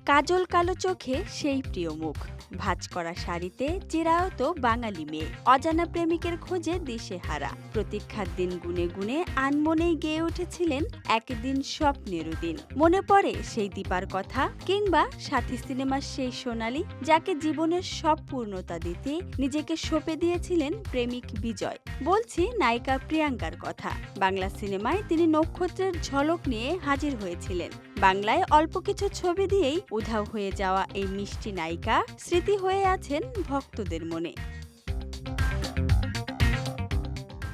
কাজল কালো চোখে সেই প্রিয় মুখ, ভাঁজ করা শাড়িতে চিরায়ত বাঙালি মেয়ে, অজানা প্রেমিকের খোঁজে দিশেহারা। প্রতীক্ষার দিন গুনে গুনে আনমনেই গেয়ে উঠেছিলেন একদিন স্বপ্নেরও দিন। মনে পড়ে সেই দীপার কথা, কিংবা সাথী সিনেমার সেই সোনালি, যাকে জীবনের সব পূর্ণতা দিতে নিজেকে সঁপে দিয়েছিলেন প্রেমিক বিজয়। বলছি নায়িকা প্রিয়াঙ্কার কথা। বাংলা সিনেমায় তিনি নক্ষত্রের ঝলক নিয়ে হাজির হয়েছিলেন। বাংলায় অল্প কিছু ছবি দিয়েই উধাও হয়ে যাওয়া এই মিষ্টি নায়িকা স্মৃতি হয়ে আছেন ভক্তদের মনে।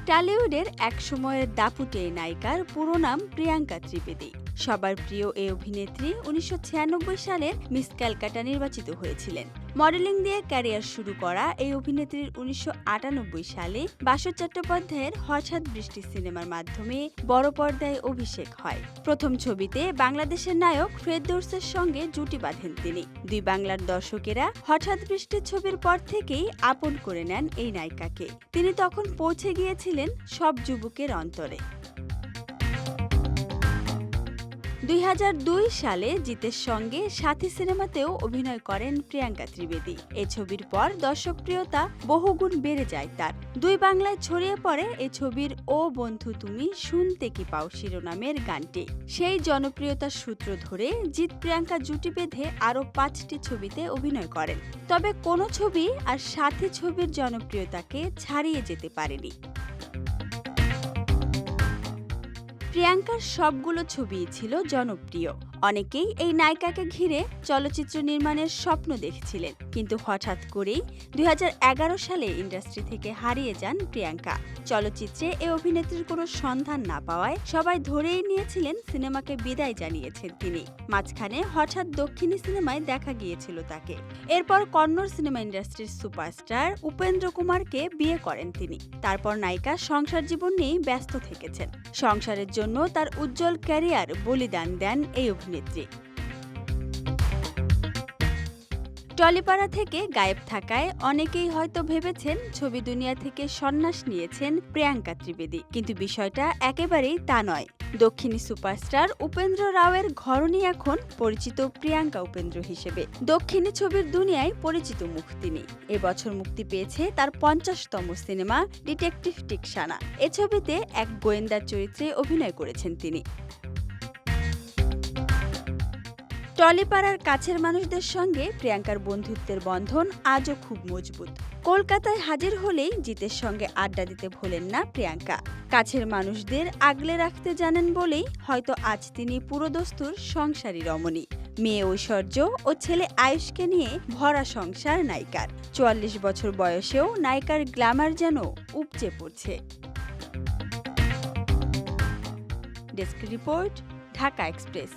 টলিউডের এক সময়ের দাপুটে এই নায়িকার পুরো নাম প্রিয়াঙ্কা ত্রিবেদী। সবার প্রিয় এই অভিনেত্রী 1996 সালের মিস ক্যালকাটা নির্বাচিত হয়েছিলেন। মডেলিং দিয়ে ক্যারিয়ার শুরু করা এই অভিনেত্রীর 1998 সালে বাসু চট্টোপাধ্যায়ের হঠাৎ বৃষ্টি সিনেমার মাধ্যমে বড় পর্দায় অভিষেক হয়। প্রথম ছবিতে বাংলাদেশের নায়ক ফেরদৌসের সঙ্গে জুটি বাঁধেন তিনি। দুই বাংলার দর্শকেরা হঠাৎ বৃষ্টি ছবির পর থেকেই আপন করে নেন এই নায়িকাকে। তিনি তখন পৌঁছে গিয়েছিলেন সব যুবকের অন্তরে। 2002 সালে জিতের সঙ্গে সাথী সিনেমাতেও অভিনয় করেন প্রিয়াঙ্কা ত্রিবেদী। এই ছবির পর দর্শকপ্রিয়তা বহুগুণ বেড়ে যায় তার। দুই বাংলায় ছড়িয়ে পড়ে এই ছবির ও বন্ধু তুমি শুনতে কি পাও শিরোনামের গানটি। সেই জনপ্রিয়তার সূত্র ধরে জিৎ প্রিয়াঙ্কা জুটি বেঁধে আরও 5টি ছবিতে অভিনয় করেন। তবে কোনো ছবি আর সাথী ছবির জনপ্রিয়তাকে ছাড়িয়ে যেতে পারেনি। প্রিয়াঙ্কার সবগুলো ছবিই ছিল জনপ্রিয়। অনেকেই এই নায়িকাকে ঘিরে চলচ্চিত্র নির্মাণের স্বপ্ন দেখছিলেন, কিন্তু হঠাৎ করেই 2011 সালে ইন্ডাস্ট্রি থেকে হারিয়ে যান প্রিয়াঙ্কা। চলচ্চিত্রে এ অভিনেত্রীর কোনো সন্ধান না পাওয়ায় সবাই ধরেই নিয়েছিলেন সিনেমাকে বিদায় জানিয়েছেন তিনি। মাঝখানে হঠাৎ দক্ষিণী সিনেমায় দেখা গিয়েছিল তাকে। এরপর কন্নড় সিনেমা ইন্ডাস্ট্রির সুপারস্টার উপেন্দ্র কুমারকে বিয়ে করেন তিনি। তারপর নায়িকা সংসার জীবন নিয়ে ব্যস্ত থেকেছেন। সংসারের জন্য তার উজ্জ্বল ক্যারিয়ার বলিদান দেন এই অভিনেত্রী। টলিপাড়া থেকে গায়েব থাকায় অনেকেই হয়তো ভেবেছেন ছবি দুনিয়া থেকে সন্ন্যাস নিয়েছেন প্রিয়াঙ্কা ত্রিবেদী, কিন্তু বিষয়টা একেবারেই তা নয়। দক্ষিণী সুপারস্টার উপেন্দ্র রাওয়ের ঘরণী এখন পরিচিত প্রিয়াঙ্কা উপেন্দ্র হিসেবে। দক্ষিণী ছবির দুনিয়ায় পরিচিত মুখ তিনি। এবছর মুক্তি পেয়েছে তার 50তম সিনেমা ডিটেকটিভ টিকসানা। এ ছবিতে এক গোয়েন্দার চরিত্রে অভিনয় করেছেন তিনি। টলিপাড়ার কাছের মানুষদের সঙ্গে প্রিয়াঙ্কার বন্ধুত্বের বন্ধন আজও খুব মজবুত। কলকাতায় হাজির হলেই জিতের সঙ্গে আড্ডা দিতে ভোলেন না প্রিয়াঙ্কা। কাছের মানুষদের আগলে রাখতে জানেন বলেই হয়তো আজ তিনি পুরোদস্তুর সংসারী রমণী। মেয়ে ঐশ্বর্য ও ছেলে আয়ুষকে নিয়ে ভরা সংসার নায়িকার। 44 বছর বয়সেও নায়িকার গ্ল্যামার যেন উপচে পড়ছে। Desk report, Dhaka express.